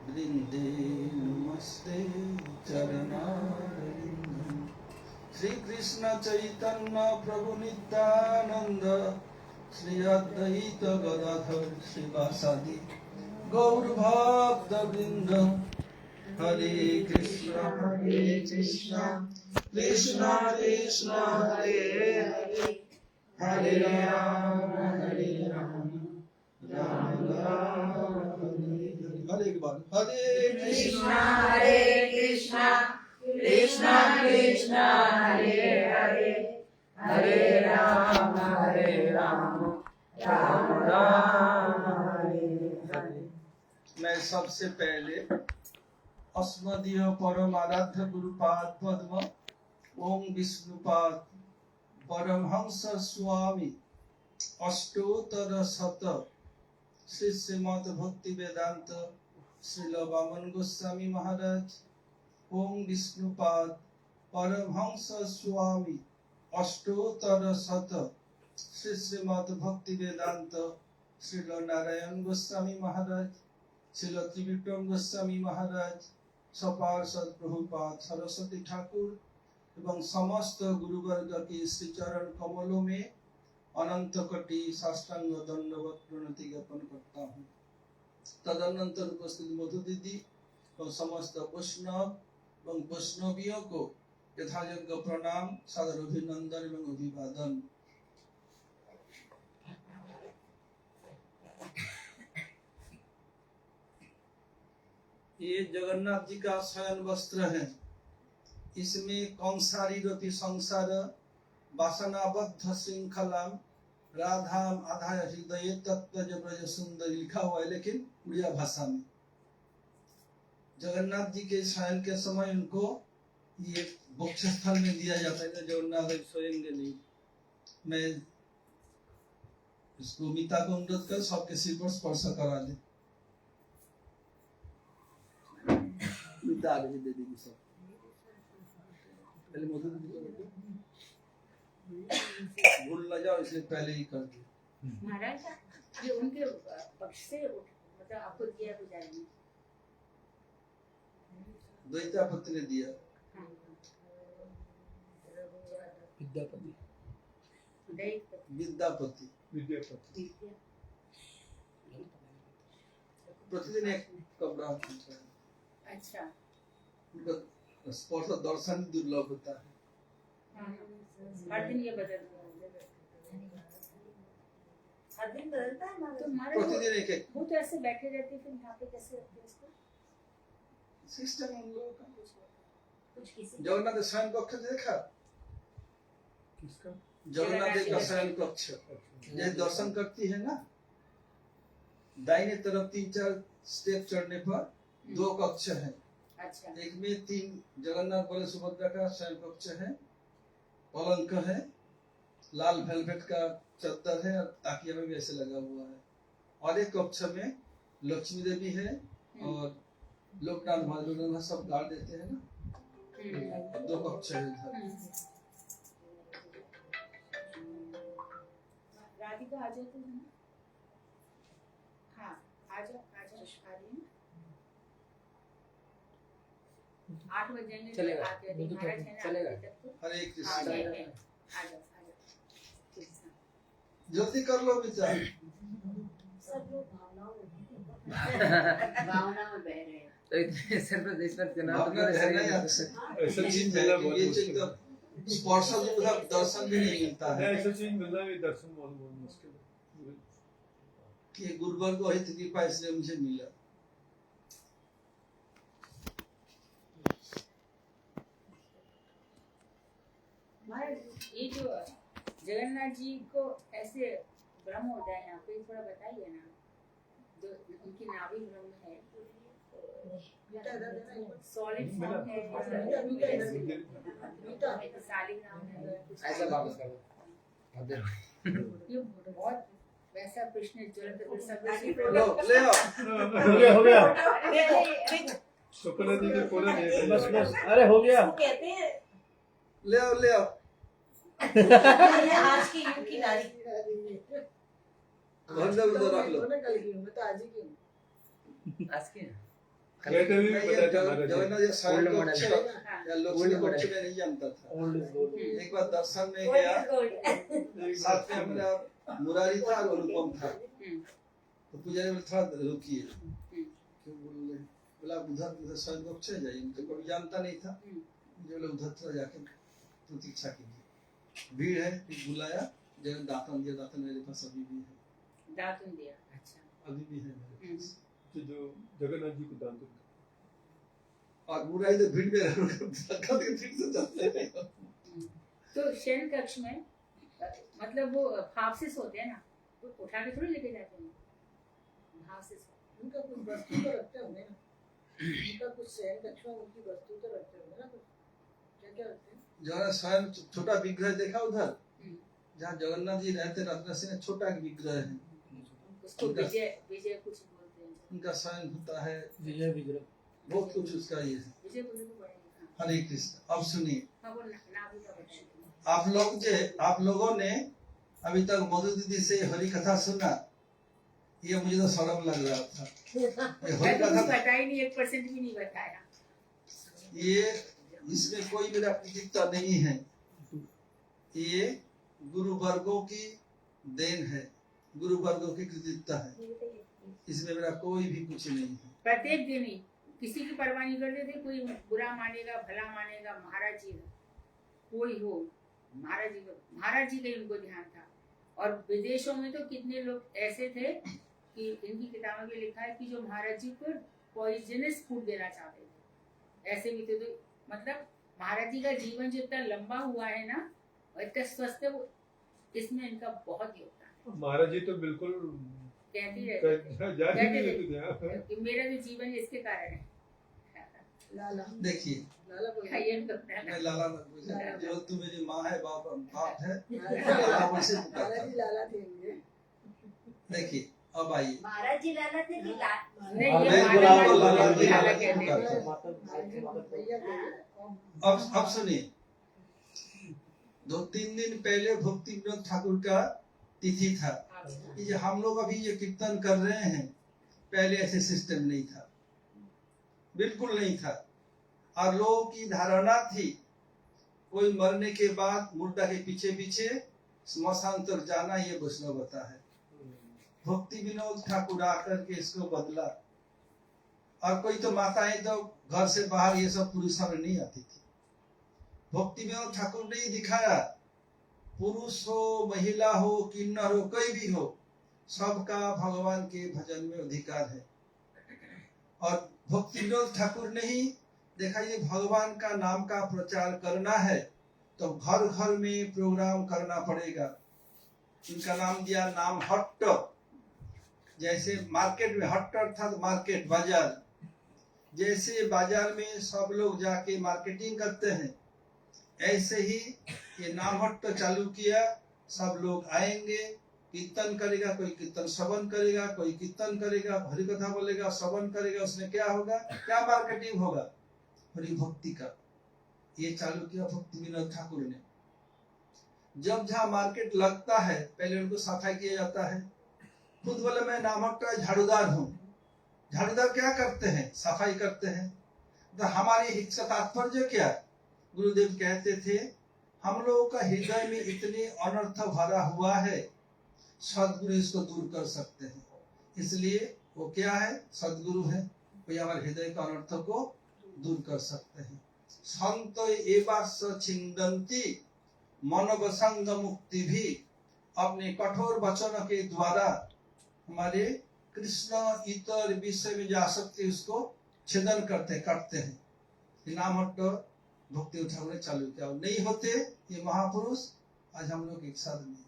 वृंदे नमस्ते चरणारविंदम। श्री कृष्ण चैतन्य प्रभु नित्यानंद, श्री अद्वैत गदाधर श्रीवासादि गौर भक्त वृंद। हरे कृष्ण कृष्ण कृष्ण हरे हरे, हरे राम राम राम हरे हरे। हरे एक बार हरे कृष्णा कृष्णा कृष्णा कृष्णा हरे हरे, हरे राम राम राम हरे हरे। मैं सबसे पहले अस्मदीय परम आराध्य गुरुपाद पद्म ओम विष्णुपाद परमहंस स्वामी अष्टोत्तर शत श्री श्रीमद् भक्ति वेदांत श्रील वामन गोस्वामी महाराज ओम विष्णुपाद परमहंस स्वामी अष्टोत्तर शत श्री श्रीमद् भक्ति वेदांत श्रील नारायण गोस्वामी महाराज श्रील त्रिविक्रम गोस्वामी महाराज सपार्षद प्रभुपाद सरस्वती ठाकुर एवं समस्त गुरुवर्ग के श्री चरण कमलों में अनंत कोटि साष्टांग दंडवत प्रणति ज्ञापन करता हूँ। तदनंतर उपस्थित मधु दीदी और समस्त वैष्णव एवं वैष्णवियों को यथायोग्य प्रणाम, सादर अभिनंदन एवं अभिवादन। ये जगन्नाथ जी का शयन वस्त्र है। इसमें कंसारी रति संसार वासनाबद्ध श्रृंखला राधाम आधाय हृदय तत्व ब्रज सुंदर लिखा हुआ है, लेकिन उड़िया भाषा में। जगन्नाथ जी के शयन के समय उनको ये मोक्ष स्थल में दिया जाता है। जगन्नाथ सोएंगे नहीं। मैं इसको मीता को अनुरोध कर सबके सिर पर स्पर्श करा दे। मीता आगे दे देगी सब। पहले मधु भूल न जाओ, इसलिए पहले ही कर दे। महाराज ये उनके पक्ष से मतलब आपको दिया गुजारेंगे। द्वैतापति ने दिया। विद्यापति प्रतिदिन एक कपड़ा होता है। अच्छा, उनका स्पर्श दर्शन दुर्लभ होता है। हर दिन ये बदलता है। हर दिन बदलता है तो प्रतिदिन एक एक। वो तो ऐसे बैठे रहते, फिर यहाँ पे कैसे रखते हैं इसको? सिस्टम उन लोगों का। कुछ किसी जगन्नाथ शयन कक्ष देखा? किसका? जगन्नाथ जी का शयन कक्ष ये दर्शन करती है ना, दाहिने तरफ 3-4 स्टेप चढ़ने पर 2 कक्ष है। अच्छा, एक में 3 जगन्नाथ बड़े सुभद्रा का शयन कक्ष है, पलंग है, लाल वेलवेट का चद्दर है और ताकिया में भी ऐसे लगा हुआ है। और एक कक्ष में लक्ष्मी देवी है और लोकनाथ महादेव सब गाड़ देते हैं ना। 2 कक्ष है इधर। राधिका आ जाती है ना? हाँ, आ जाओ आ रही है। 8 बजे चलेगा। चलेगा। हरे कृष्ण। आ जाओ। जल्दी कर लो विचार। सब लोग भावना में बह रहे हैं। तो इतने सिर्फ इस पर चुनाव भावना रहना ही आवश्यक है। ऐसा चीज है कि ये चीज तो स्पर्श जो दर्शन भी नहीं मिलता है। ऐसा चीज मिलना भी दर्शन बहुत मुश्किल है। कि गुरुवर को हित कृपा इसलिए मुझे मिला। ये जो जगन्नाथ जी को ऐसे ब्रह्म होता है यहाँ पे, थोड़ा बताइए ना। जो उनकी नाभि ब्रह्म है, सॉलिड फॉर्म है, शालिग्राम है, ऐसा वापस कर दो। ये बहुत वैसा कृष्ण ज्वलंत लो ले आओ। हो गया। शुक्ला जी के कोने में बस अरे हो गया। कहते हैं ले आओ। आज की युग की नारी। उधर रख लो। आज के कहते हुए भी नहीं, बताते ये महाराज जी। जगन्नाथ जी शयन Old कक्ष model हाँ, या लक्ष्मी कक्ष में नहीं जानता था। Old is gold. एक बार दर्शन में गोल्ड गया, इज गोल्ड। साथ में हमारा मुरारी था और अनुपम था। हम्म, तो पुजारी बोले थोड़ा रुकिए, हम्म, क्यों बोल रहे, बोला उधर उधर शयन कक्ष है जाइए, तो कभी जानता नहीं था। हम्म। जो लोग उधर थोड़ा जाके प्रतीक्षा कीजिए, भीड़ है, फिर बुलाया, जगह दातन दिया, दातन मेरे पास अभी भी है, दातुन दिया, अच्छा। अभी भी है मेरे पास। जो जगन्नाथ जी को दान देते और बुराई तो भीड़ में धक्का दे फिर से चलते हैं। तो शयन कक्ष में मतलब वो भाव से सोते हैं ना, तो उठा के थोड़ी लेके जाते हैं, भाव से सोते उनका कुछ वस्तु तो रखते होंगे ना, उनका कुछ शयन कक्ष में उनकी वस्तु तो रखते होंगे ना, कुछ क्या क्या रखते हैं? जहाँ स्वयं छोटा विग्रह देखा उधर, हैं। जहाँ जगन्नाथ जी रहते रत्न सिंह, छोटा एक विग्रह है, उसको विजय विजय कुछ बोलते हैं, उनका स्वयं होता है, विजय विग्रह। बहुत कुछ उसका ये है। विजय बोलने को पड़ेगा। हरे कृष्ण। अब सुनिए, हाँ, वो नाभि का बताया। आप लोगों ने अभी तक मधु दीदी से हरि कथा सुना, ये मुझे तो शर्म लग रहा था। ये हरि मैं तो कुछ कथा, बताया ही नहीं, 1% भी नहीं बताया। ये इसमें कोई मेरा प्रतियोगिता नहीं है, ये गुरु वर्गों की देन है, गुरु वर्गों की कृतित्व है, इसमें मेरा कोई भी कुछ नहीं है। प्रत्येक दिन ही किसी की परवाह नहीं करते थे, कोई बुरा मानेगा भला मानेगा, महाराज जी कोई हो, महाराज जी का ही उनको ध्यान था। और विदेशों में तो कितने लोग ऐसे थे कि इनकी किताबों में लिखा है कि जो महाराज जी को पॉइजनस फूड देना चाहते थे, ऐसे भी थे। तो मतलब महाराज जी का जीवन जो इतना लंबा हुआ है ना, और इतना स्वस्थ है, वो इसमें इनका बहुत योगदान है। महाराज जी तो बिल्कुल कहती रहती थी जा ही नहीं देते थे। कि मेरा जो जीवन है इसके कारण है। लाला देखिए, लाला बोल खाइए तो अपना मैं लाला मत पूछे, जो तू मेरी माँ है, बाप है, लाला लाला बोल से पुकारता जी हूँ। लाला थे ये। देखिए, अब आइए, महाराज जी लाला थे कि ला नहीं, हाँ, ये मैं माला गुलाब लाला लाला जी जी लाला लाला कहते हैं। भैया के अब सुनिए, 2-3 दिन पहले भक्ति विनोद ठाकुर का तिथि था। ये जो हम लोग अभी ये कीर्तन कर रहे हैं, पहले ऐसे सिस्टम नहीं था, बिल्कुल नहीं था। और लोगों की धारणा थी कोई मरने के बाद मुर्दा के पीछे पीछे स्मशान तक जाना ये वैष्णवता है। भक्ति विनोद ठाकुर आकर के इसको बदला। और कोई तो माताएं तो घर से बाहर ये सब पुरुषों में नहीं आती थी, भक्ति विनोद ठाकुर ने ही दिखाया, पुरुष हो महिला हो किन्नर हो कोई भी हो, सबका भगवान के भजन में अधिकार है। और भक्ति विनोद ठाकुर ने ही देखा, ये भगवान का नाम का प्रचार करना है तो घर घर में प्रोग्राम करना पड़ेगा। इनका नाम दिया नाम हट्ट, जैसे मार्केट में हट्ट अर्थात मार्केट बाजार, जैसे बाजार में सब लोग जाके मार्केटिंग करते हैं, ऐसे ही ये नाम हट्ट चालू किया। सब लोग आएंगे, कीर्तन करेगा, कोई कीर्तन श्रवण करेगा, कोई कीर्तन करेगा, हरि कथा बोलेगा, श्रवण करेगा, उसमें क्या होगा, क्या मार्केटिंग होगा, हरि भक्ति का। ये चालू किया भक्ति विनोद ठाकुर ने। जब जहाँ मार्केट लगता है पहले उनको सफाई किया जाता है। खुद बोले मैं नामक झाड़ूदार हूँ। झाड़ूदार क्या करते हैं, सफाई करते हैं। तो हमारी इसका तात्पर्य क्या है, गुरुदेव कहते थे हम लोगों का हृदय में इतने अनर्थ भरा हुआ है, सदगुरु इसको दूर कर सकते हैं। इसलिए वो क्या है, सदगुरु है, कोई हमारे हृदय का अनर्थ को दूर कर सकते हैं। संत एवास छिंदंती मनोवसंग मुक्ति भी, अपने कठोर वचनों के द्वारा हमारे कृष्ण इतर विषय में जा सकते उसको छेदन करते हैं। नाम हट्ट भक्ति ठाकुर ने चालू किया। नहीं होते ये महापुरुष, आज हम लोग एक साथ नहीं।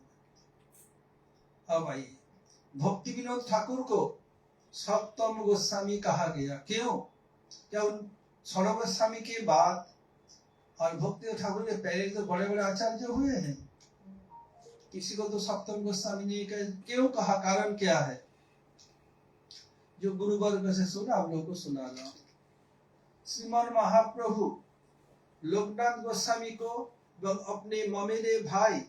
अब आइए, भक्ति विनोद ठाकुर को सप्तम गोस्वामी कहा गया, क्यों? क्या उन षोडश गोस्वामी के बाद और भक्ति ठाकुर के पहले तो बड़े बड़े आचार्य हुए हैं, किसी को तो सप्तम गोस्वामी ने क्यों कहा, कारण क्या है? जो गुरु वर्ग से सुना आप लोगों को सुना रहा। श्रीमान महाप्रभु लोकनाथ गोस्वामी को अपने ममेरे भाई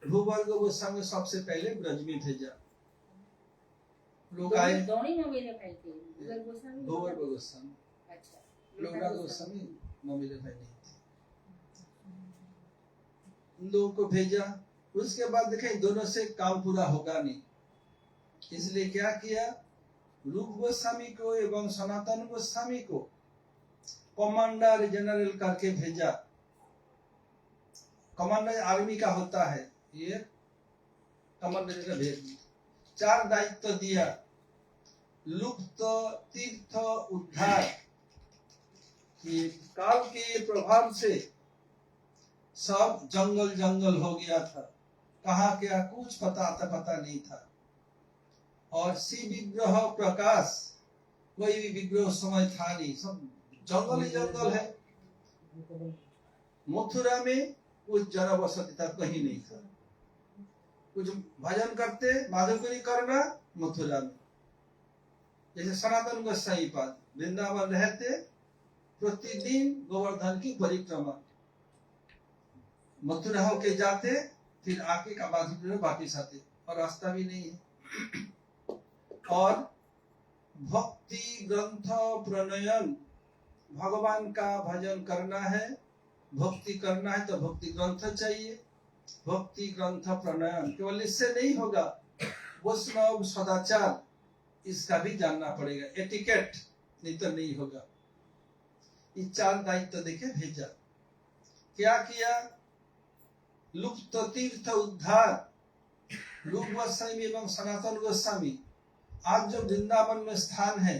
भूवर्ग गोस्वामी सबसे पहले ब्रज में भेजा। लोग आए, दोनों ही ममेरे भाई थे, उधर गोस्वामी, गोबर गोस्वामी, अच्छा, लोकनाथ गोस्वामी ममेरे भाई नहीं थे। उन लोगों को भेजा। उसके बाद देखें दोनों से काम पूरा होगा नहीं, इसलिए क्या किया, रूप गोस्वामी को एवं सनातन गोस्वामी को कमांडर जनरल करके भेजा। कमांडर आर्मी का होता है, ये कमांडर जनरल भेज 4 दायित्व दिया। लुप्त तीर्थ उद्धार, कि काल के प्रभाव से सब जंगल जंगल हो गया था, कहा क्या कुछ पता नहीं था। और शिव विग्रह प्रकाश, कोई भी विग्रह समय था नहीं, सब जंगल ही जंगल है। मथुरा में कुछ जनवसति था, कहीं नहीं था। कुछ भजन करते, माधवगिरी करना मथुरा में। जैसे सनातन गोसाई पाद वृंदावन रहते, प्रतिदिन गोवर्धन की परिक्रमा, मथुरा होके जाते, फिर आके का माधवगिरी में वापिस आते, और रास्ता भी नहीं है। और भक्ति ग्रंथ प्रणयन, भगवान का भजन करना है, भक्ति करना है तो भक्ति ग्रंथ चाहिए। भक्ति ग्रंथ प्रणयन केवल इससे नहीं होगा, वैष्णव सदाचार इसका भी जानना पड़ेगा, एटिकेट नहीं तो नहीं होगा। ये 4 दायित्व देखे भेजा। क्या किया, लुप्त तीर्थ उद्धार, रूप गोस्वामी एवं सनातन गोस्वामी आज जो वृंदावन में स्थान है,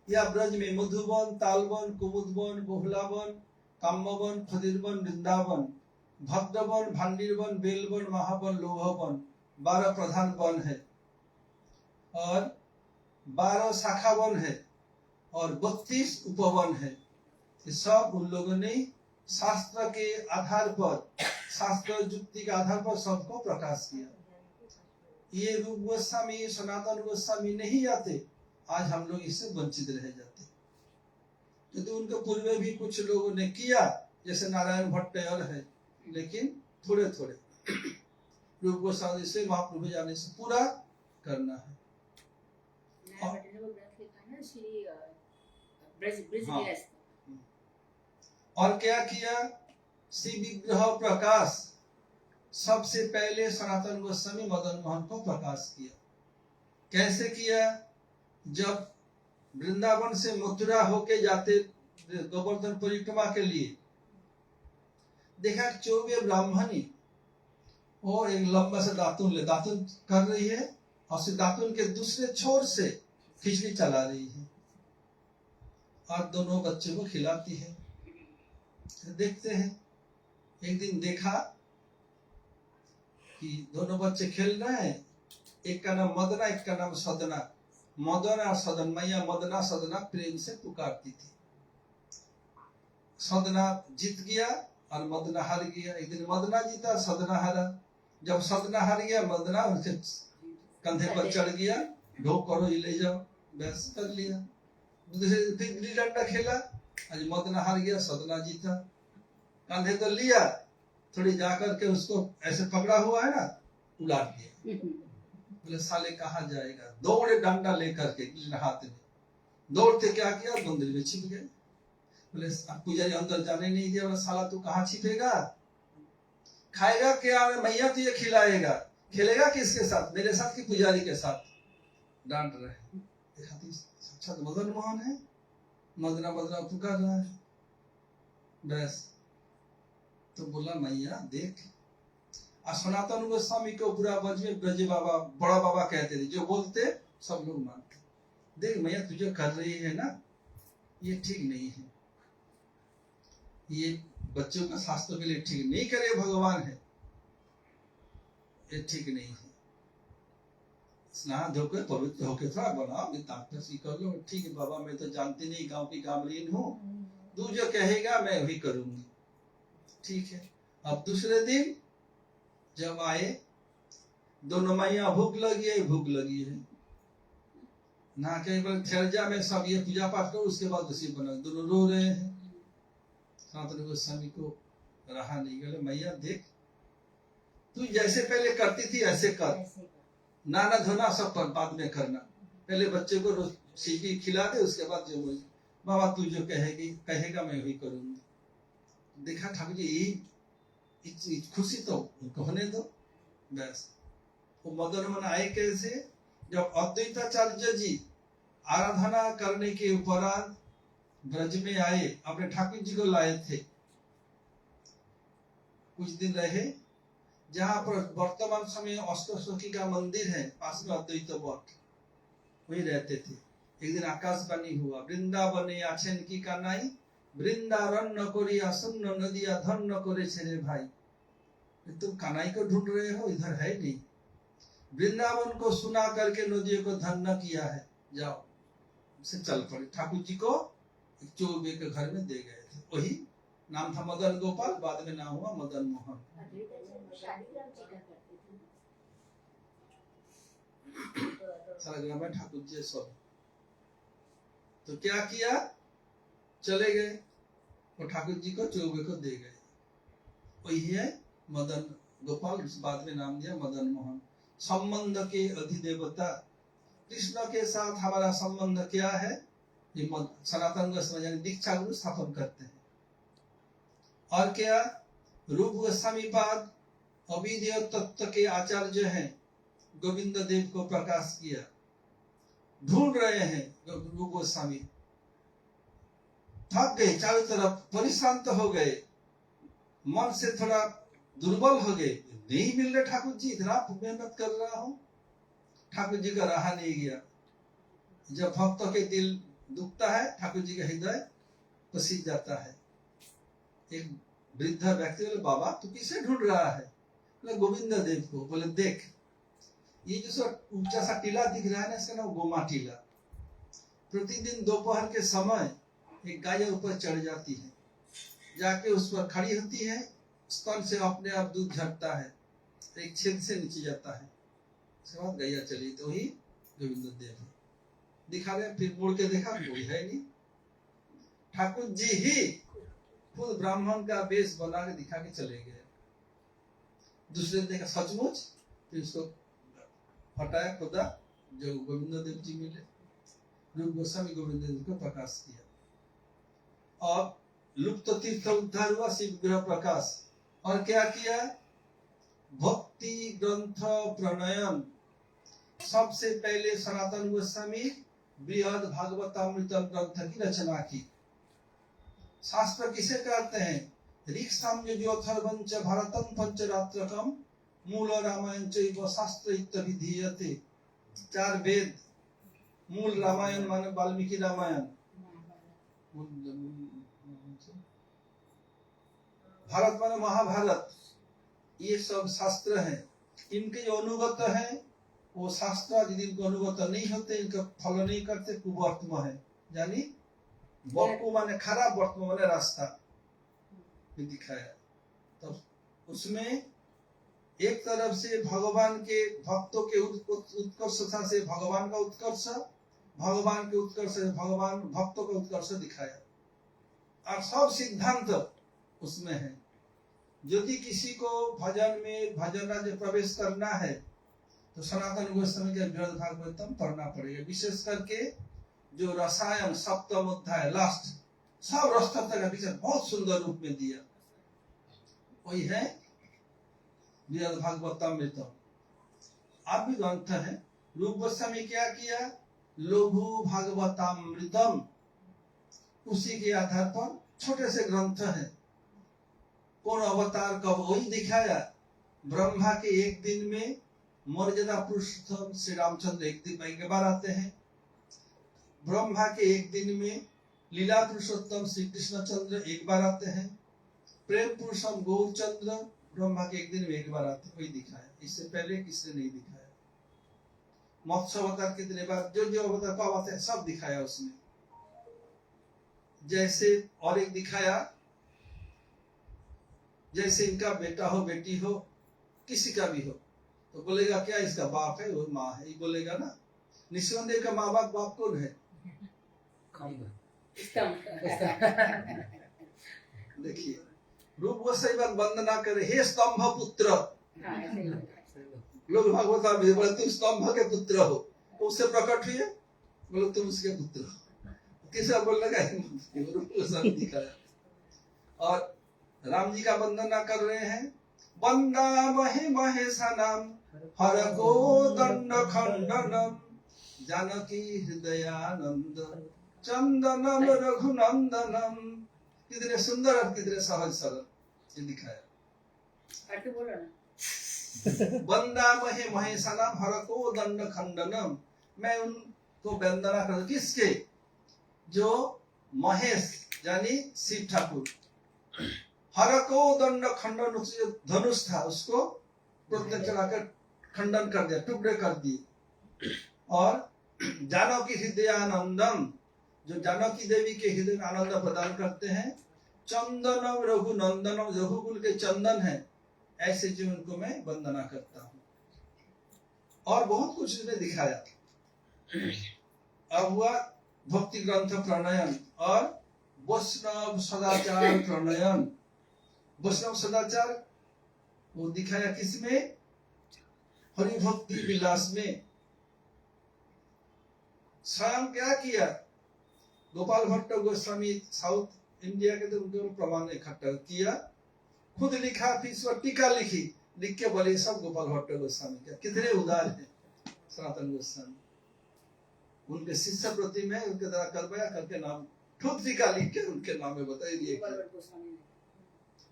या ब्रज में मधुबन, तालवन, कुमुदवन, बहुलावन, काम्यवन, खदिरवन, वृंदावन, भद्रवन, भांडीरवन, बेलवन, महावन, लोहवन, 12 प्रधान वन है और 12 शाखा वन है और 32 उपवन है। ये सब उन लोगों ने शास्त्र के आधार पर, शास्त्र युक्ति के आधार पर सबको प्रकाश किया। ये रूप गोस्वामी, सनातन गोस्वामी नहीं आते, आज हम लोग इससे वंचित रह जाते। क्योंकि उनके पूर्व भी कुछ लोगों ने किया, जैसे नारायण भट्ट और है, लेकिन थोड़े थोड़े। रूप गोस्वामी से महाप्रभु जाने से पूरा करना है। और क्या किया, श्री विग्रह प्रकाश, सबसे पहले सनातन गोस्वामी मदन मोहन को प्रकाश किया। कैसे किया, जब वृंदावन से मथुरा होके जाते गोवर्धन परिक्रमा के लिए, देखा 24 ब्राह्मणी और एक लंबा सा दातुन कर रही है, और उस दातुन के दूसरे छोर से खिचड़ी चला रही है और दोनों बच्चों को खिलाती है। देखते हैं, एक दिन देखा कि दोनों बच्चे खेल रहे हैं, एक का नाम मदना, एक का नाम सदना। मदना और सदन, मैया मदना सदना प्रेम से पुकारती थी। सदना जीत गया और मदना हार गया। एक दिन मदना जीता, सदना हारा। जब सदना हार गया, मदना उनके कंधे पर चढ़ गया, ढो करो ये ले जाओ, बस कर लिया। दूसरे फिर गिल्ली डंडा खेला, आज मदना हार गया, सदना जीता। कंधे तो लिया, थोड़ी जाकर के उसको ऐसे पकड़ा हुआ है ना, उलाट दिया। बोले साले कहाँ जाएगा, दौड़े डंडा लेकर के हाथ में, दौड़ते क्या किया, मंदिर में छिप गए। बोले पुजारी अंदर जाने नहीं दिया। बोले साला तू कहाँ छिपेगा, खाएगा क्या, मैया तुझे खिलाएगा, खेलेगा किसके साथ, मेरे साथ कि पुजारी के साथ। डांट रहे, देखा अच्छा मदन मोहन है, मदना मदना पुकार रहा है। बस तो बोला मैया देख, सनातन गोस्वामी को पूरा ब्रज में ब्रज बाबा, बड़ा बाबा कहते थे, जो बोलते सब लोग मानते। देख मैया तुझे कर रही है ना, ये ठीक नहीं है, ये बच्चों का शास्त्र के लिए ठीक नहीं करे, भगवान है, ये ठीक नहीं है। स्नान धोकर पवित्र होकर थोड़ा बनाओ, तापसी कर लो। ठीक है बाबा, मैं तो जानती नहीं, गांव की कामरीन हूँ, तू जो कहेगा मैं वही करूंगी। ठीक है। अब दूसरे दिन जब आए, दोनों मैया भूख लगी है, ना के ठहर जा, मैं सब ये पूजा पाठ करूं, उसके बाद उसी बना। दोनों रो रहे हैं। सनातन गोस्वामी को रहा नहीं, गए मैया देख, तू जैसे पहले करती थी ऐसे कर, नाना धोना सब पर बाद में करना, पहले बच्चे को सीटी खिला दे, उसके बाद जो बोले बाबा तू जो कहेगा मैं वही करूंगा। देखा ठाकुर जी यही खुशी तो उनको होने दो बस। वो मदन मोहन आए कैसे, जब अद्वैताचार्य जी आराधना करने के उपरांत ब्रज में आए, अपने ठाकुर जी को लाए थे, कुछ दिन रहे, जहाँ पर वर्तमान समय अष्टसखी का मंदिर है, पास में अद्वैत मठ, वही रहते थे। एक दिन आकाशवाणी हुआ, वृंदावने आछेन की कानाई, वृंदारण्य करिया शून्य नदिया धन्य करे छेरे भाई। तुम कानाई को ढूंढ रहे हो, इधर है नहीं। वृंदावन को सुना करके नदियों को धन्य किया है, जाओ। से चल पड़े, ठाकुर जी को एक चौबे के घर में दे गए थे। वही नाम था मदन गोपाल, बाद में नाम हुआ मदन मोहन। सारा ठाकुर जी सब तो क्या किया, चले गए और ठाकुर जी को चौबे को दे गए। वही है मदन गोपाल, बाद में नाम दिया मदन मोहन। संबंध के अधिदेवता कृष्ण के साथ हमारा संबंध क्या है, ये सनातन गोस्वामी यानी दीक्षा गुरु स्थापन करते हैं। और क्या, रूप गोस्वामी पाद अविधेय तत्व के आचार्य हैं, गोविंद देव को प्रकाश किया, ढूंढ रहे हैं रूप गोस्वामी। थक गए, चारों तरफ परेशान हो गए, मन से थोड़ा दुर्बल हो गए, नहीं मिल रहे ठाकुर जी, इतना मेहनत कर रहा हूं, ठाकुर जी का रहा नहीं गया। जब भक्तों के दिल दुखता है, ठाकुर जी का हृदय पसीज जाता है। एक वृद्ध व्यक्ति बोले, बाबा तू किसे ढूंढ रहा है? बोले गोविंद देव को। बोले देख, ये जो सब ऊंचा सा टीला दिख रहा है ना, इसका नाम गोमा टीला। प्रतिदिन दोपहर के समय एक गाय ऊपर चढ़ जाती है, जाके उस पर खड़ी होती है, स्तन से अपने आप दूध झड़ता है, एक छेद से नीचे जाता है, उसके बाद गैया चली। तो ही गोविंद देव है। दिखा रहे, फिर मुड़ के देखा कोई है नहीं, ठाकुर जी ही खुद ब्राह्मण का वेश बना के दिखा के चले गए। दूसरे ने देखा सचमुच, फिर उसको हटाया, खुदा जो गोविंद देव जी मिले, रूप गोस्वामी गोविंद देव को प्रकाश किया। और लुप्त तीर्थ उद्धार हुआ, शिव ग्रह प्रकाश। और क्या किया, भक्ति ग्रंथ प्रणयन। सबसे पहले सनातन गोस्वामी बृहद भागवतामृतम ग्रंथ की रचना की। शास्त्र किसे कहते हैं, ऋक् साम यजुर्वेद भारतम पंचरात्रकम मूल रामायण चैव शास्त्र इत्यभिधीयते। 4 वेद, मूल रामायण माने वाल्मीकि रामायण, भारत माने महाभारत, ये सब शास्त्र हैं। इनके जो अनुगत हैं वो शास्त्र, यदि इनको अनुगत नहीं होते, इनका फॉलो नहीं करते, कुवर्तम है, यानी वक्कु माने खराब, वर्तम माने रास्ता भी दिखाया। तो उसमें एक तरफ से भगवान के भक्तों के उत्कर्षता से भगवान का उत्कर्ष, भगवान के उत्कर्ष से भगवान भक्तों का उत्कर्ष दिखाया, और सब सिद्धांत उसमें है। यदि किसी को भजन में भजन राज्य प्रवेश करना है तो सनातन गोस्वामी के बृहद भागवतम पढ़ना पड़ेगा। विशेष करके जो रसायन सप्तम अध्याय लास्ट, सब रस तत्व का विचार बहुत सुंदर रूप में दिया, वही है बृहद भागवतम। आप भी ग्रंथ है। रूप गोस्वामी क्या किया, लघु भागवतामृतम, उसी के आधार पर छोटे से ग्रंथ है। कौन अवतार कब, वही दिखाया। ब्रह्मा के एक दिन में मर्यादा पुरुषोत्तम श्री रामचंद्र एक बार आते हैं। ब्रह्मा के एक दिन में लीला पुरुषोत्तम श्री कृष्णचंद्र एक बार आते हैं। प्रेम पुरुषोत्तम गौरचंद्र ब्रह्मा के एक दिन में एक बार आते हैं, वही दिखाया। इससे पहले किसने नहीं दिखाया। मत्स्य अवतार कितने बार, जो जो अवतार कब आते हैं सब दिखाया उसने। जैसे और एक दिखाया, जैसे इनका बेटा हो बेटी हो किसी का भी हो तो बोलेगा क्या इसका बाप है, वो माँ है, ये बोलेगा ना। निस्संदेह का माँ बाप कौन है? देखिए, रूप गोस्वामी वंदना करे, हे स्तंभ पुत्र। लोग भागवत में बोलते तुम स्तंभ के पुत्र हो, उससे प्रकट हुए, बोलो तुम उसके पुत्र हो। किसा बोलने का रूप गोस्वामी दिखाया। और राम जी का वंदना कर रहे हैं, वंदा महे महेशनम हर को दंड खंडनम जानकी हृदयानंद चंदनम रघुनंदनम। कितने सुंदर और कितने सहज सरल ये दिखाया। अर्थ बोलो ना। वंदा महे महेशनम हर को दंड खंडनम, मैं उनको वंदना कर, किसके? जो महेश यानी शिव ठाकुर, हर को दंड खंडन, जो धनुष था उसको प्रत्यक्ष चलाकर खंडन कर दिया, टुकड़े कर दिए। और जानकी हृदयानंदम, जो जानकी देवी के हृदय में आनंद प्रदान करते हैं। चंदनम रघुनंदनम, रघुकुल के चंदन है, ऐसे जो उनको मैं वंदना करता हूँ। और बहुत कुछ उसने दिखाया। अब हुआ भक्ति ग्रंथ प्रणयन और वैष्णव सदाचार प्रणयन। वैष्णव सदाचार वो दिखाया किसमें? हरि भक्ति विलास में। स्वयं क्या किया? गोपाल भट्ट गोस्वामी साउथ इंडिया के, तो उनको प्रमाण इकट्ठा किया, खुद लिखा, फिर इस पर टीका लिखी, लिख के बोले सब गोपाल भट्ट गोस्वामी का। कितने उदार है सनातन गोस्वामी। उनके शिष्य प्रति में उनके द्वारा करवाया, करके नाम खुद टीका लिख के उनके नाम में बताइए दिए। गोपाल भट्ट गोस्वामी ने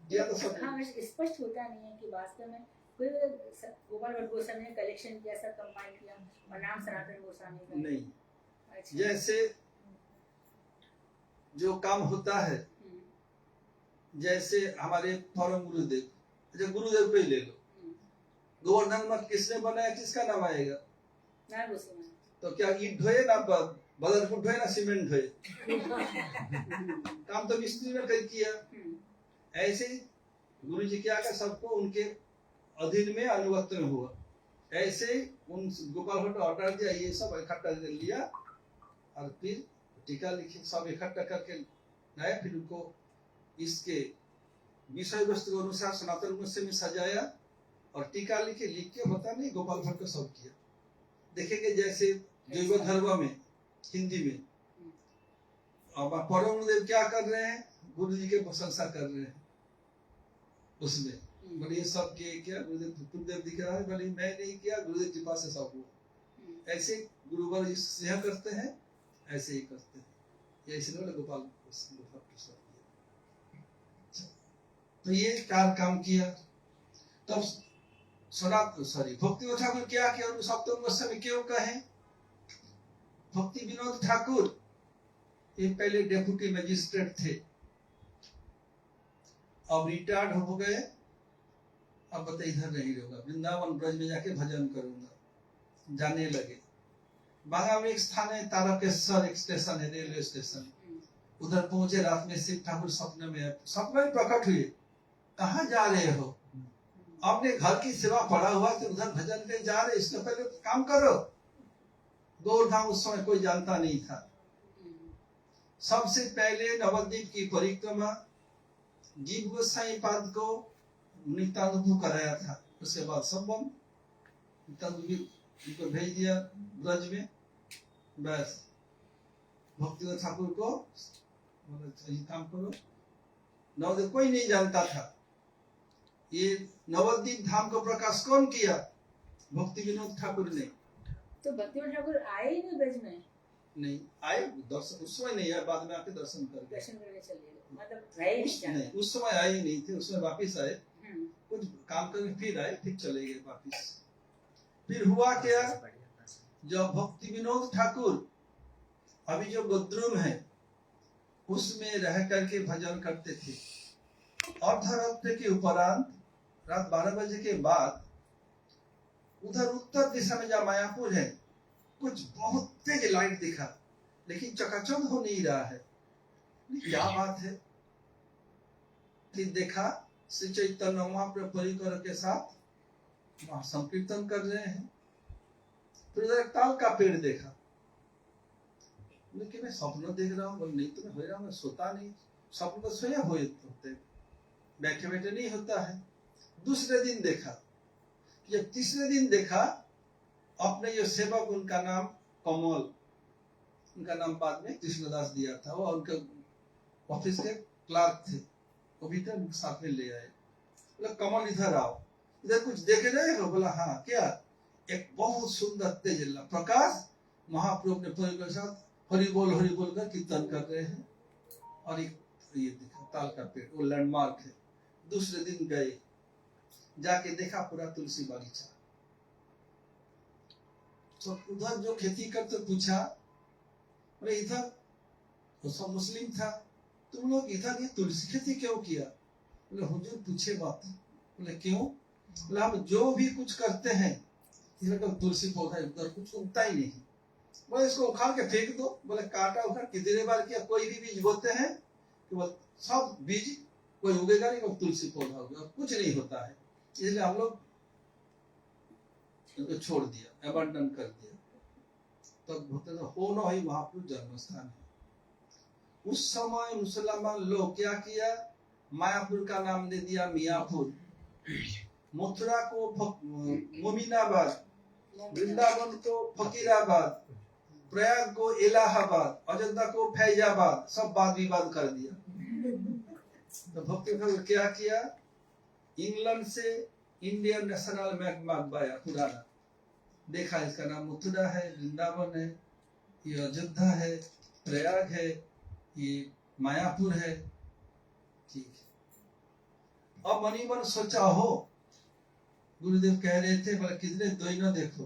दिया तो सब। हाँ, स्पष्ट होता नहीं है कि वास्तव में कोई गोपाल भट्ट गोस्वामी ने कलेक्शन किया, सब कंपाइल किया और नाम सनातन गोस्वामी का नहीं। अच्छा। जैसे जो काम होता है, जैसे हमारे परम गुरुदेव, जो गुरुदेव पे ले लो, गोवर्धन मठ किसने बनाया? किसका नाम आएगा? नाम गोस्वामी। तो क्या ईट ढोए ना बदरपुर ढोए ना सीमेंट ढोए? काम तो मिस्त्री ने कर किया। ऐसे ही गुरु जी क्या कर, सबको उनके अधीन में अनुगत्य में हुआ। ऐसे उन गोपाल भट्ट ऑर्डर दिया, ये सब इकट्ठा कर लिया और फिर टीका लिखे, सब इकट्ठा करके लाया। फिर उनको इसके विषय वस्तु के अनुसार सनातन मुझसे में सजाया और टीका लिखे, लिख के बता नहीं गोपाल भट्ट को सब किया। देखेंगे जैसे जैव धर्म में हिंदी में अब परम गुरुदेव क्या कर रहे हैं? गुरु जी के प्रशंसा कर रहे हैं उसमें। बोले ये सब किए क्या? गुरुदेव दिख रहा है, बोले मैं नहीं किया, गुरुदेव कृपा से सब हुआ। ऐसे गुरुवर यह करते हैं, ऐसे ही करते हैं। ये इसलिए बोले गोपाल भट्ट सब किया। तो ये काम किया। तब भक्ति ठाकुर क्या किया? सप्तम गोस्वामी क्यों कहे? भक्ति विनोद ठाकुर ये पहले डेप्यूटी मजिस्ट्रेट थे, अब रिटायर्ड हो गए। अब बता इधर नहीं रहूंगा, वृंदावन ब्रज में जाके भजन करूंगा। जाने लगे। बागा में एक स्थान है तारकेश्वर, एक स्टेशन है, रेलवे स्टेशन। उधर पहुंचे, रात में शिव ठाकुर सपने में प्रकट हुए। कहाँ जा रहे हो? आपने घर की सेवा पड़ा हुआ तो उधर भजन पे जा रहे, इसके पहले काम करो। गौरधाम उस समय कोई जानता नहीं था। सबसे पहले नवद्वीप की परिक्रमा जीव गोसाई पाद को नित्यानंद को कराया था। उसके बाद सब बम नित्यानंद को भेज दिया ब्रज में। बस भक्ति ठाकुर को काम करो। नवद्वीप कोई नहीं जानता था। ये नवद्वीप धाम को प्रकाश कौन किया? भक्ति विनोद ठाकुर ने। तो भक्ति विनोद ठाकुर आए ही नहीं ब्रज में? नहीं आए, दर्शन उस समय नहीं आए, बाद में आके दर्शन कर गए। दर्शन करने चले गए, मतलब रहे नहीं। उस समय आए ही नहीं थे, उसमें वापिस आए, कुछ काम करके फिर आए, फिर चले गए वापिस। फिर हुआ क्या? जब भक्ति विनोद ठाकुर अभी जो गुद्रुम है उसमें रह करके भजन करते थे, अर्धरात्रि के उपरांत रात 12 बजे के बाद उधर उत्तर दिशा में जहाँ मायापुर है, कुछ बहुत तेज लाइट दिखा, लेकिन चकाचौंध हो नहीं रहा है। क्या बात है? फिर देखा श्री चैतन्य महाप्रभु परिकर के साथ वहां संकीर्तन कर रहे हैं। फिर उधर एक ताल का पेड़ देखा। लेकिन मैं स्वप्न देख रहा हूँ। बोल नहीं तो मैं हो रहा हूँ, मैं सोता नहीं। स्वप्न तो सोया होते, बैठे बैठे नहीं होता है। दूसरे दिन देखा, जब तीसरे दिन देखा अपने जो सेवक उनका नाम कमल, उनका नाम बाद में कृष्णदास दिया था, वो उनके ऑफिस के क्लार्क थे, वो भी थे, साथ में ले आए। बोला कमल इधर आओ, इधर कुछ देखे रहे हो? बोला हाँ। क्या? एक बहुत सुंदर तेज प्रकाश महाप्रभु ने परिवार के साथ हरि बोल कर कीर्तन कर रहे हैं, और एक ये दिखा ताल का पेड़, वो लैंडमार्क है। दूसरे दिन गए, जाके देखा पूरा तुलसी बागीचा। तो उधर जो खेती करते पूछा, अरे इधर तो सब मुस्लिम था, तुम लोग इधर ये तुलसी खेती क्यों किया? बोले हुजूर पूछे बात। बोले क्यों? बोले हम जो भी कुछ करते हैं इधर तो तुलसी पौधा उधर कुछ उगता ही नहीं। बोले इसको उखाड़ के फेंक दो। बोले काटा उखाड़ कितने बार किया? कोई भी बीज बोते हैं कि सब बीज कोई उगेगा नहीं, वो तुलसी पौधा होगा, कुछ नहीं होता है। इसलिए हम लोग इनको छोड़ दिया, अबंडन कर दिया। तो हो न ही महाप्रभु जन्म स्थान है। उस समय मुसलमान लोग क्या किया? मायापुर का नाम दे दिया मियापुर, मथुरा को मोमिनाबाद, वृंदावन को फकीराबाद, प्रयाग को इलाहाबाद, अयोध्या को फैजाबाद, सब वाद विवाद कर दिया। तो भक्ति ठाकुर क्या किया? इंग्लैंड से इंडियन नेशनल मैप मंगवाया पुराना, देखा इसका नाम मथुरा है, वृंदावन है, ये अयोध्या है, प्रयाग है, ये मायापुर है। ठीक है। अब मनी मन सोचा हो, गुरुदेव कह रहे थे, बोले कितने दोनों देखो।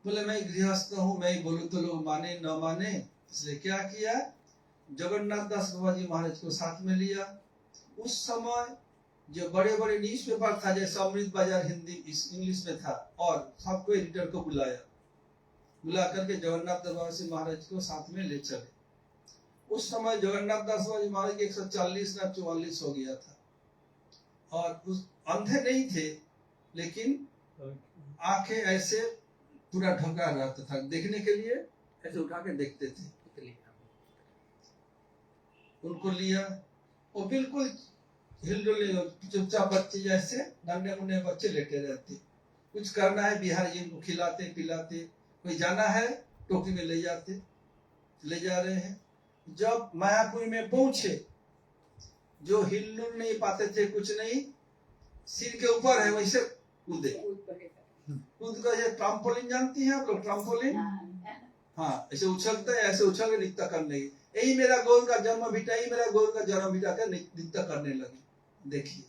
बोले मैं गृहस्थ हूँ, मैं बोलूं तो लोग माने न माने, इसलिए क्या किया? जगन्नाथ दास बाबा जी महाराज को साथ में लिया। उस समय जो बड़े बड़े न्यूज पेपर था, जैसे अमृत बाजार हिंदी इंग्लिश में था, और सबको एडिटर को बुला करके जगन्नाथ दास जी महाराज को साथ में ले चले। उस समय जगन्नाथ दास जी महाराज 140 ना 44 हो गया था, और उस अंधे नहीं थे, लेकिन आंखें ऐसे पूरा ढका रहता था, देखने के लिए ऐसे उठा के देखते थे। उनको लिया, वो बिल्कुल हिलडुल चुपचाप बच्चे जैसे नन्हे मुन्ने बच्चे लेटे रहते। कुछ करना है बिहार जी को खिलाते पिलाते, कोई जाना है टोकरी में ले जाते, ले जा रहे हैं। जब मायापुर में पहुंचे, जो हिलडुल नहीं पाते थे, कुछ नहीं, सिर के ऊपर है वैसे कूदे, कूद कर, ये ट्राम्पोलिन जानती हैं आप लोग? ट्राम्पोलिन, हाँ, ऐसे उछलते हैं, ऐसे उछल के नृत्य करने लगे। यही मेरा गौर का जन्म बीटा, यही मेरा गौर का जन्म बीटा कर नृत्य करने लगे। देखिए,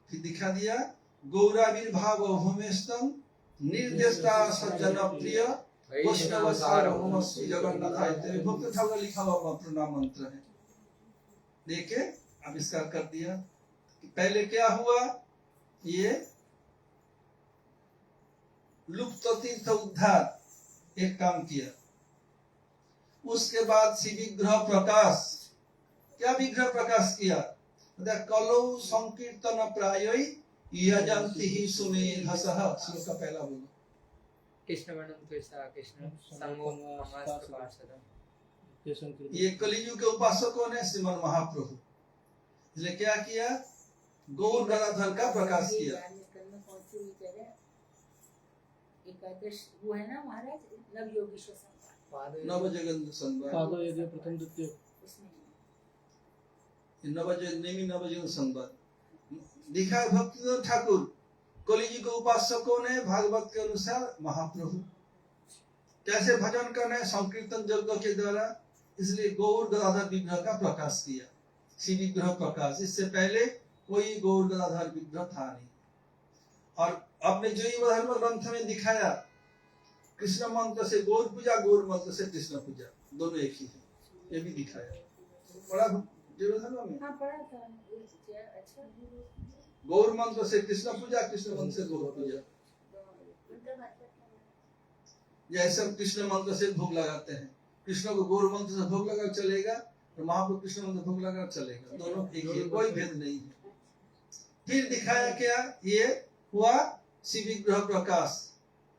फिर दिखा दिया गौराविर्भाव भूमिस्तम निर्देशता सज्जनप्रिय वैष्णव सार्वभौम श्री जगन्नाथ। भक्त ठाकुर लिखा हुआ प्रणाम मंत्र है। देखे, आविष्कार कर दिया। पहले क्या हुआ? ये लुप्त तीर्थ उद्धार एक काम किया। उसके बाद श्री विग्रह प्रकाश, क्या विग्रह प्रकाश किया? कलौ संकीर्तन प्रायई यजंति ही सुमेधसः। श्लोक का पहला बोलो। कृष्ण वर्णन कृष्ण कृष्ण संगो नमस्ते पार्षद। ये कलियुग के उपासक कौन है? श्रीमन महाप्रभु। इसलिए क्या किया? गौर गदाधर का प्रकाश किया। वो है ना महाराज, नवयोगीश्वर संवाद, नवजगन संवाद, प्रथम द्वितीय नवजगन संवाद लिखा है भक्तिनाथ ठाकुर। कलियुग के उपासक कौन है? भागवत के अनुसार महाप्रभु। कैसे भजन करना है? संकीर्तन यज्ञ के द्वारा। इसलिए गौर गदाधर विग्रह का प्रकाश किया, श्री विग्रह प्रकाश। इससे पहले कोई गौर गदाधर विग्रह था नहीं। और अपने जैव धर्म ग्रंथ में दिखाया, कृष्ण मंत्र से गौर पूजा, गौर मंत्र से कृष्ण पूजा, दोनों एक ही है। ये भी दिखाया, बड़ा जैव धर्म में। हाँ, पढ़ा था। अच्छा, गौर मंत्र से कृष्ण पूजा, कृष्ण मंत्र से गौर पूजा। जैसे कृष्ण मंत्र से भोग लगाते हैं, कृष्ण को गौर मंत्र से भोग लगा चलेगा, और महाप्रभु कृष्ण मंत्र भोग लगा चलेगा, दोनों एक ही, कोई भेद नहीं है। फिर दिखाया क्या? ये हुआ श्री विग्रह प्रकाश।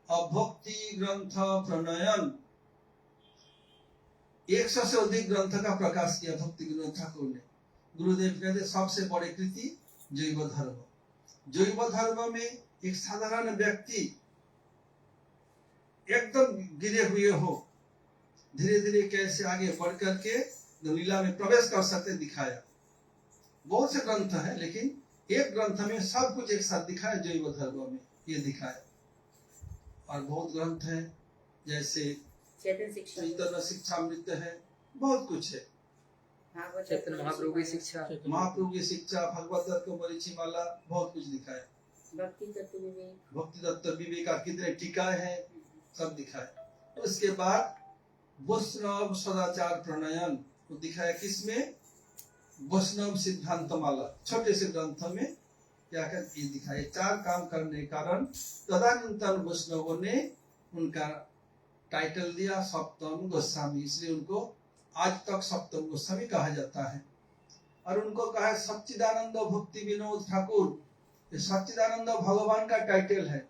और भक्ति ग्रंथ प्रणयन, 100 से अधिक ग्रंथ का प्रकाश किया भक्ति ग्रंथ ठाकुर ने। गुरुदेव कहते सबसे बड़ी कृति जैव धर्म। जैव धर्म में एक साधारण व्यक्ति एकदम गिरे हुए हो, धीरे धीरे कैसे आगे बढ़ करके लीला में प्रवेश कर सकते दिखाया। बहुत से ग्रंथ है, लेकिन एक ग्रंथ में सब कुछ एक साथ दिखाया, जैव धर्म में ये दिखाया। और बहुत ग्रंथ है, जैसे चैतन्य शिक्षामृत है, बहुत कुछ है, चैतन्य महाप्रभु की शिक्षा, महाप्रभु की शिक्षा, भगवत तत्व परिचयमाला, बहुत कुछ दिखाया। भक्ति तत्व विवेक, भक्ति तत्व विवेक का कितने टीकाएं हैं, सब दिखाया। उसके बाद वैष्णव सदाचार प्रणयन को दिखाया, किसमें? वैष्णव सिद्धांत माला, छोटे से ग्रंथ में क्या कर ये दिखाया। 4 काम करने के कारण तदानीन्तन वैष्णवों ने उनका टाइटल दिया सप्तम गोस्वामी, इसलिए उनको आज तक सप्तम गोस्वामी कहा जाता है। और उनको कहा है सच्चिदानंद भक्ति विनोद ठाकुर, ये सच्चिदानंद भगवान का टाइटल है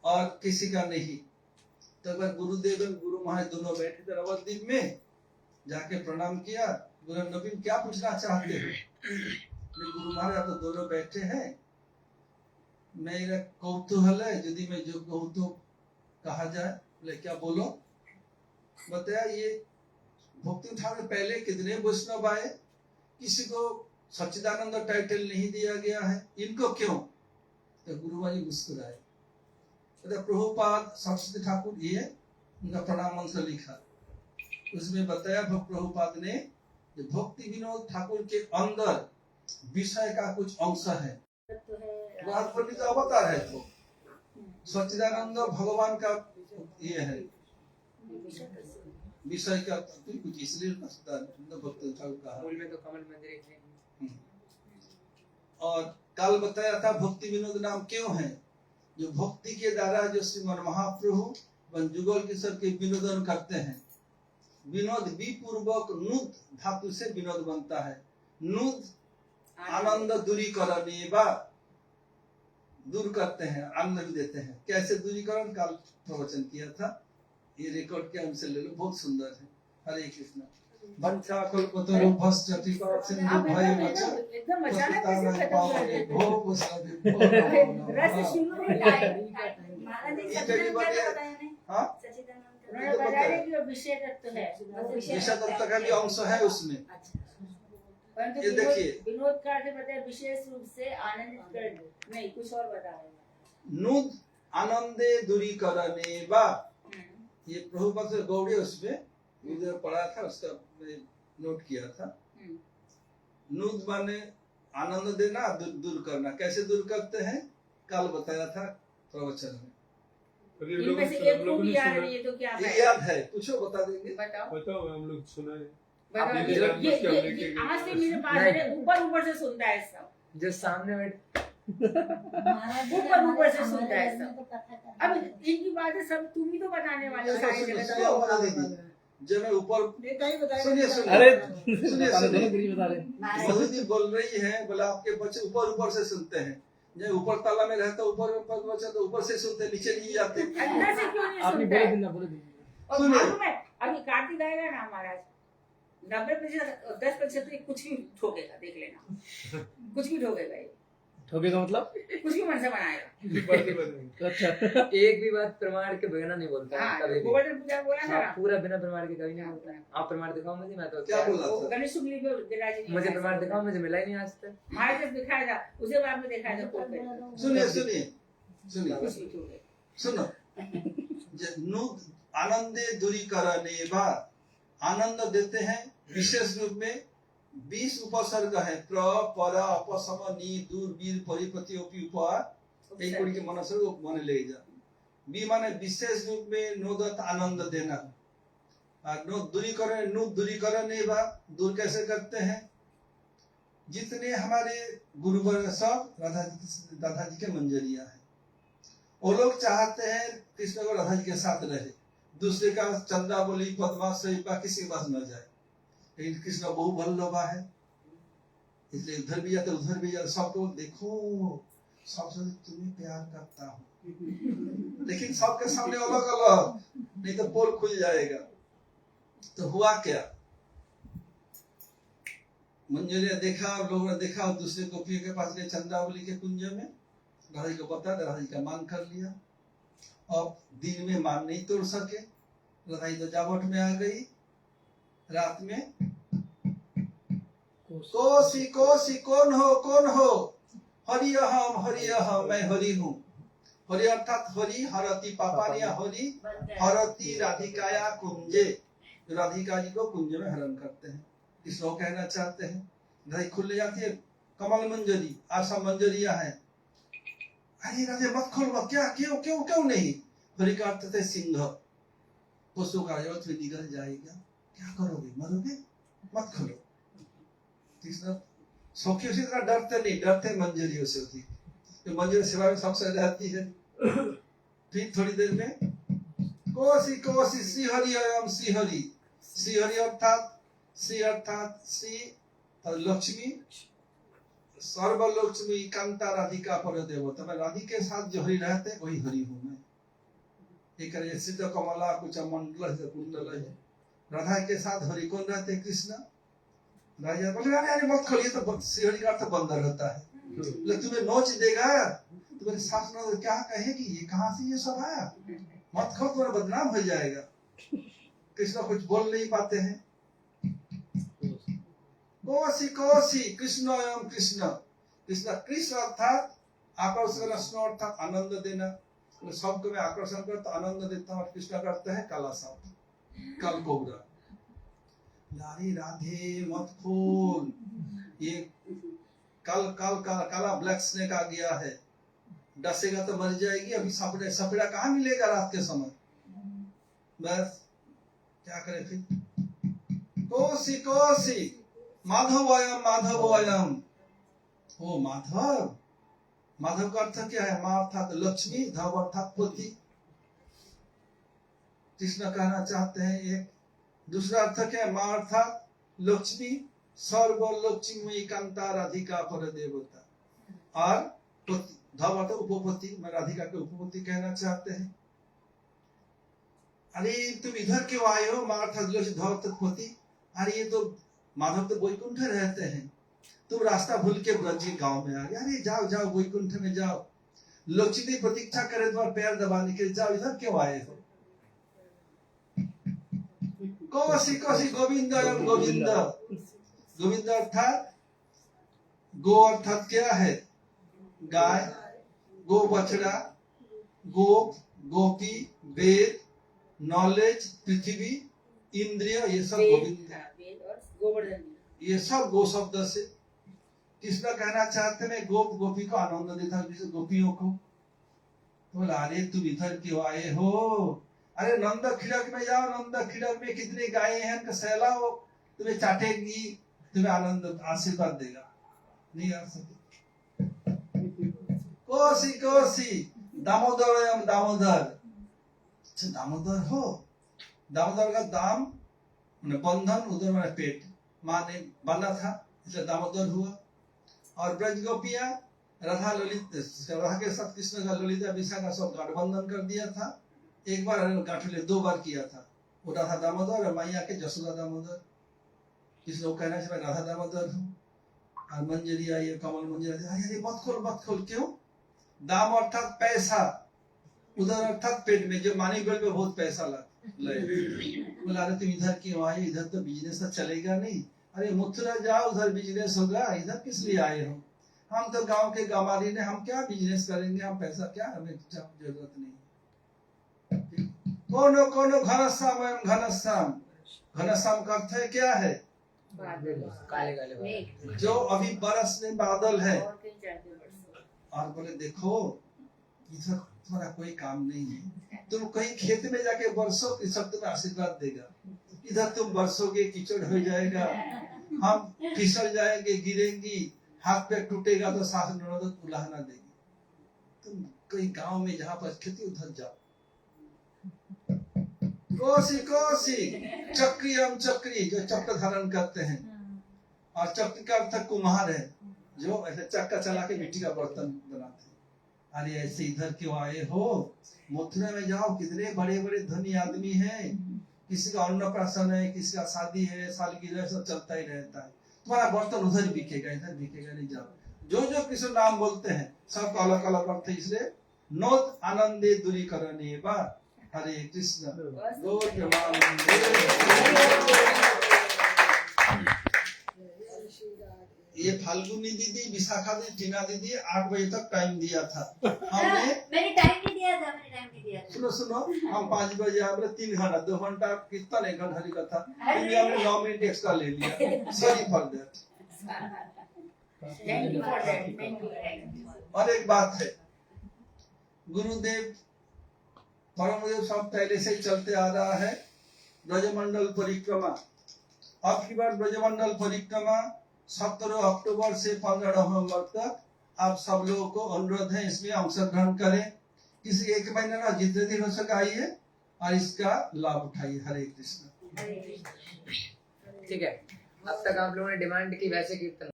और किसी का नहीं। तो अगर गुरुदेव और गुरु महाराज दोनों बैठे थे नवद्वीप में, जाके प्रणाम किया, गुरु नवीन क्या पूछना चाहते हो? गुरु महाराज आप तो दोनों बैठे हैं, मेरा कौतूहल है, यदि मैं जो कहूँ तो कहा जाए। बोले क्या बोलो? बताया ये भक्ति ठाकुर पहले कितने वैष्णव आए, किसी को सच्चिदानंद टाइटल नहीं दिया गया है, इनको क्यों? तो गुरु महाराज मुस्कुराए। प्रभुपाद सरस्वती ठाकुर ये उनका प्रणाम मंत्र लिखा, उसमें बताया प्रभुपाद ने भक्ति विनोद ठाकुर के अंदर विषय का कुछ अंश है, पंडित अवतार है, तो सच्चिदानंद भगवान का ये है विषय का कुछ, इसलिए भक्ति ठाकुर कहा। मूल में तो कमल मंदिर है। और कल बताया था भक्ति विनोद नाम क्यों है, जो भक्ति के द्वारा जो श्रीमन महाप्रभु जुगल किशोर के विनोदन करते हैं। विनोद विपूर्वक नुद धातु से विनोद बनता है। नुद आनंद दूरीकरण, दूर करते हैं, आनंद भी देते हैं। कैसे दूरीकरण कल प्रवचन किया था, ये रिकॉर्ड के हमसे ले लो, बहुत सुंदर है। हरे कृष्ण। बंचा कल्पतरु भस्त्य सिंधु भय मच एकदम अचानक कैसे खत्म कर देते भो हैं? वसवे रस शुरू में लाए। हाँ, उन्होंने बताया कि वो विषय तत्व है, विषय तत्व का भी अंश है उसमें। परंतु ये देखिए, विनोद का अर्थ बताया विशेष रूप से आनंदित कर, नहीं कुछ और बता रहे। नुद आनंदे दूरीकरणे बा, ये प्रभुपाद से गौड़ी उसमें मुझे पढ़ा था, उसका मैं नोट किया था। नुद माने आनंद देना, दूर करना। कैसे दूर करते हैं कल बताया था प्रवचन में। इनमें से एक को भी याद नहीं है तो क्या ये याद है, पूछो बता देंगे। बताओ, हम लोग सुना है। बताओ, आप ये आज से मेरे पास है, ऊपर से सुनता है सब, जो सामने बैठ ऊपर से सुनता है सब। अब इनकी बातें सब तुम ही तो बताने वाले हो सारी जगह। बता दीजिए जब मैं ऊपर सुनिए मधुदी बोल रही है, बोला आपके बच्चे ऊपर से सुनते हैं। जब ऊपर ताला में रहता ऊपर बच्चे तो ऊपर से सुनते, नीचे नहीं जाते। अंदर से क्यों नहीं आपने सुनता बोले है? दिन ना और मालूम है अभी कार्तिक आएगा ना महाराज, 90% 10% तो कुछ भी ठोकेगा, देख लेना कुछ भी ठोकेगा ये, ठोकेगा मतलब कुछ भी मन से बनाएगा। अच्छा, एक भी बात प्रमाण के बिना नहीं बोलता है हाँ, कभी भी। गोवर्धन पूजा बोला था हाँ, ना, पूरा बिना प्रमाण के कभी नहीं बोलता है। आप प्रमाण दिखाओ मुझे, मैं तो क्या बोला वो था? गणेश शुक्ल भी गिरिराज जी ने मुझे प्रमाण दिखाओ, मुझे मिला ही नहीं आज तक। महाराज ने दिखाया था, उसे बाद में दिखाया था कोर्ट में। सुनिए कुछ भी ठोके। सुनो, नुद आनंदे दूरीकरणे बा, आनंद देते हैं। विशेष रूप में 20 उपसर्ग है, प्र पर अपसम नि दूर वीर परिपति उपि उपहार, एक कोड़ी के मनस को माने ले जा। बी माने विशेष रूप में नोदत आनंद देना। नो दूरीकरण, नुद दूरीकरणे बा, दूर कैसे करते हैं? जितने हमारे गुरुवर सब राधा जी के मंजरिया है, वो लोग चाहते हैं कृष्ण को राधा जी के साथ रहे, दूसरे का चंद्रावली पद्माश्री किसी के पास न जाए। लेकिन कृष्ण बहु बल्लभा है, इसलिए उधर भी जाते उधर भी जाते, सबको देखो सबसे तुम्हें प्यार करता हूँ, लेकिन सबके सामने अलग अलग, नहीं तो पोल खुल जाएगा। तो हुआ क्या, मंजरिया देखा, लोगों ने देखा, दूसरे गोपियों के पास गए चंद्रावली के कुंज में, राधा जी को बता, राधा जी का मान कर लिया। अब दिन में मान नहीं तोड़ सके, राधा इधर जावट में आ गई। रात में कोसी कोसी कौन हो, हरि अहम मैं हरि हूँ। हरि अर्थात हरि हरती पापानिया हरि हरती राधिकाया कुंजे, राधिका जी को कुंज में हरण करते हैं। किस लोग कहना चाहते हैं, राधे खुल जाती है कमल मंजरी, आशा मंजरिया है। अरे राधे मत खोल मत, क्या क्यों नहीं। हरि का अर्थ है सिंह, पशु का निगल जाएगा, क्या करोगे, मरोगे, मत खोलो। कृष्ण सौखियों से इतना डरते नहीं, डरते मंजरियों से होती, तो मंजरी सेवा में सबसे रहती है। फिर थोड़ी देर में कोसी कोसी श्रीहरि एवं श्रीहरि, श्रीहरि अर्थात श्री लक्ष्मी, सर्वलक्ष्मी कांता राधिका पर देवता। मैं राधि के साथ जो हरि रहते वही हरि हूँ मैं। एक सिद्ध कमला कुछ मंडल कुंडल है, राधा के साथ हरि कौन रहते, कृष्ण। राजा बोले अरे मत खोलिए, तो श्रीहरि का अर्थ बंदर होता है, तुम्हें नोच देगा, तुम्हारी सास न क्या कहेगी, ये कहाँ से ये सब आया, मत खो, तुम्हारा बदनाम हो जाएगा। कृष्ण कुछ बोल नहीं पाते हैं। कोसी कोसी कृष्ण एवं कृष्ण, कृष्ण अर्थात आकर्षण, अर्थात आनंद देना, सबको मैं आकर्षण करता आनंद देता हूँ। कृष्ण करते हैं काला सांप, काल कोबरा। यारी राधे मत खोल, ये काला ब्लैक स्नेक आ गया है, डसेगा तो मर जाएगी। अभी सपेड़ा कहाँ मिलेगा रात के समय, बस क्या करे फिर। कोसी कोसी माधवयम, ओ माधव, माधव का अर्थ क्या है, माँ अर्थात लक्ष्मी, धव अर्थात पति। कृष्ण कहना चाहते हैं एक दूसरा अर्थ क्या है, माँ अर्थात लक्ष्मी, सर्व लक्ष्मी कांता राधिका पर देवता, और पति धव अर्थात उपपति, मैं राधिका के उपपति कहना चाहते हैं। अरे तुम इधर क्यों आए हो, माँ अर्थात लक्ष्मी, धव अर्थात पति। अरे ये तो माधव तो वैकुंठ रहते हैं, तुम रास्ता भूल के ब्रजी गांव में आ गए। अरे जाओ जाओ वैकुंठ में जाओ, लक्ष्मी प्रतीक्षा करे तुम्हारे पैर दबाने के, जाओ, इधर क्यों आए हो। कोसी कोसी गोविंद गोविंद, गोविंद अर्थात गो अर्थात क्या है, गाय, गो बछड़ा, गोप, गोपी, वेद, नॉलेज, पृथ्वी, इंद्रिय, ये सब गोविंद, गोवर्धन, ये सब गो शब्द से। कृष्ण कहना चाहते हैं गोप गोपी को आनंद देता, गोपियों को। तो बोला अरे तुम इधर क्यों आए हो, अरे नंद खिड़क में जाओ, नंद खिड़क में कितनी गायें हैं, उनका सहलाओ, तुम्हें चाटेगी, तुम्हें आनंद आशीर्वाद देगा। नहीं आ सके। कोसी कोसी दामोदर एवं दामोदर, दामोदर हो, दामोदर का दाम बंधन, उधर मेरा पेट, माँ ने बांधा था इसलिए दामोदर हुआ। और ब्रज गोपियां राधा ललित, राधा के साथ कृष्ण का ललिता विशाखा सब गठबंधन कर दिया था। एक बार गाठुले 2 बार किया था, वो राधा दामोदर और मैया के जसोदा दामोदर। किस लोग कहना चाहिए राधा दामोदर हूँ। और मंजरी आई, कमल मंजरी, अरे मत खोल क्यों, दाम अर्थात पैसा, उधर अर्थात पेट में, जो मानी बेल में बहुत पैसा लगे। बोला अरे तुम इधर क्यों आए, इधर तो बिजनेस चलेगा नहीं। अरे मथुरा जाओ, उधर बिजनेस होगा, इधर किस लिए आए हो, हम तो गांव के गमारी ने, हम क्या बिजनेस करेंगे, हम पैसा क्या, हमें जरूरत नहीं। कोनो घनश्याम एवं घनश्याम, घनश्याम का अर्थ है क्या है, काले काले जो अभी बरसने बादल है। और बोले देखो इधर तुम्हारा कोई काम नहीं है, तुम कहीं खेत में जाके बरसो, सब तुम्हें आशीर्वाद देगा। इधर तुम बरसोगे, कीचड़ हो जाएगा, हम फिसल जाएंगे, गिरेंगी, हाथ पैर टूटेगा तो सास ननद उलाहना देगी। तुम कहीं गांव में जहां पर खेती उधर जाओ। कोसी कोसी चक्रियम, चक्री जो चक्र धारण करते हैं, और चक्र का अर्थ कुम्हार है, जो ऐसे चक्का चला के मिट्टी का बर्तन बनाते हैं। अरे ऐसे इधर क्यों आए हो, मथुरा में जाओ, कितने बड़े बड़े धनी आदमी हैं, किसी का अन्नप्राशन है, किसी का शादी है, सालगिरह, सब चलता ही रहता है। तुम्हारा बर्तन उधर बिकेगा, इधर बिकेगा नहीं, जाओ। जो जो कृष्ण नाम बोलते हैं सबका अलग अलग अर्थ है, इसलिए नोत आनंदे दूरीकरणे वा हरे कृष्ण गौर प्रेमानंदे। ये फाल्गुनी दीदी, विशाखा दीदी, टीना दीदी 8 बजे तक टाइम दिया था हमने। मैंने टाइम नहीं दिया था। सुनो सुनो, हम 5 बजे आए, 3 घंटा 2 घंटा कितना 1 घंटा हरी कथा इंडिया में 9 मिनट एक्स्ट्रा ले लिया। Sorry for that. Thank you for that, thank you. और एक बात है, गुरुदेव परमदेव सब पहले से ही चलते आ रहा है ब्रजमंडल परिक्रमा। अब की बार ब्रजमंडल परिक्रमा 17 अक्टूबर से 15 नवंबर तक आप सब लोगों को अनुरोध है इसमें अंशग्रहण करें। किसी एक महीने ना जितने दिन हो सके आइए और इसका लाभ उठाइए। हरे कृष्ण। ठीक है, अब तक आप लोगों ने डिमांड की वैसे कीर्तन